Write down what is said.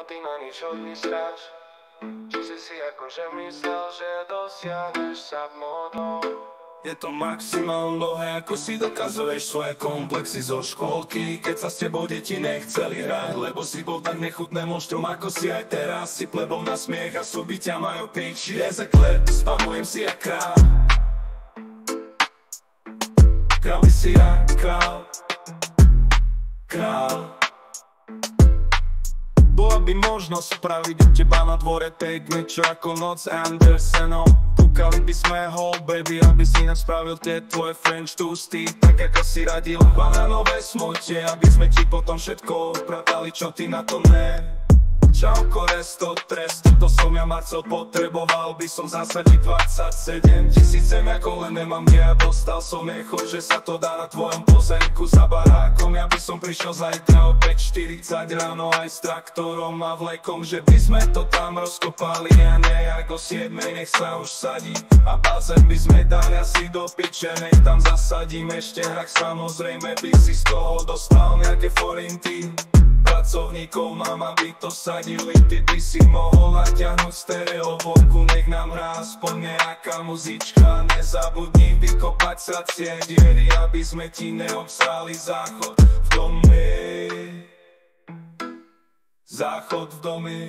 ty na nič odmysláš. Či si akože myslel, že dosiahneš sa modou. Je to maximálne dlhé, ako si dokazuješ svoje komplexy zo škôlky. Keď sa s tebou deti nechceli hrať, lebo si bol tak nechutné monštrum, ako si aj teraz. Si plebom na smiech a súby ťa majú piči. Ezekle, spamujem si jak král. Králi si jak král. Král. Bola by možnosť spraviť u teba na dvore take me, čo ako noc Andersenom. Púkali by sme hole, baby, aby si nám spravil tie tvoje French toasty. Tak ako si radil banánové smotie, aby sme ti potom všetko odpratali, čo ty na to ne. Čauko, resto, trest, to som ja Marcel, potreboval by som zasadiť 27 000 zem, ako len nemám ja, dostal som echo, že sa to dá na tvojom pozemku za barákom. Ja by som prišiel zajtra o 5:40 ráno aj s traktorom a vlekom, že by sme to tam rozkopali a nejak o 7 nech sa už sadí. A bazén by sme dali asi do piče, nech tam zasadím ešte hrak, samozrejme by si z toho dostal nejaké forinty. Pracovníkov mám, aby to sadili, ty by si mohol natiahnuť stereo vonku, nech nám hrá aspoň nejaká muzička. Nezabudni vykopať sracie diery, aby sme ti neobsrali záchod v dome. Záchod v dome.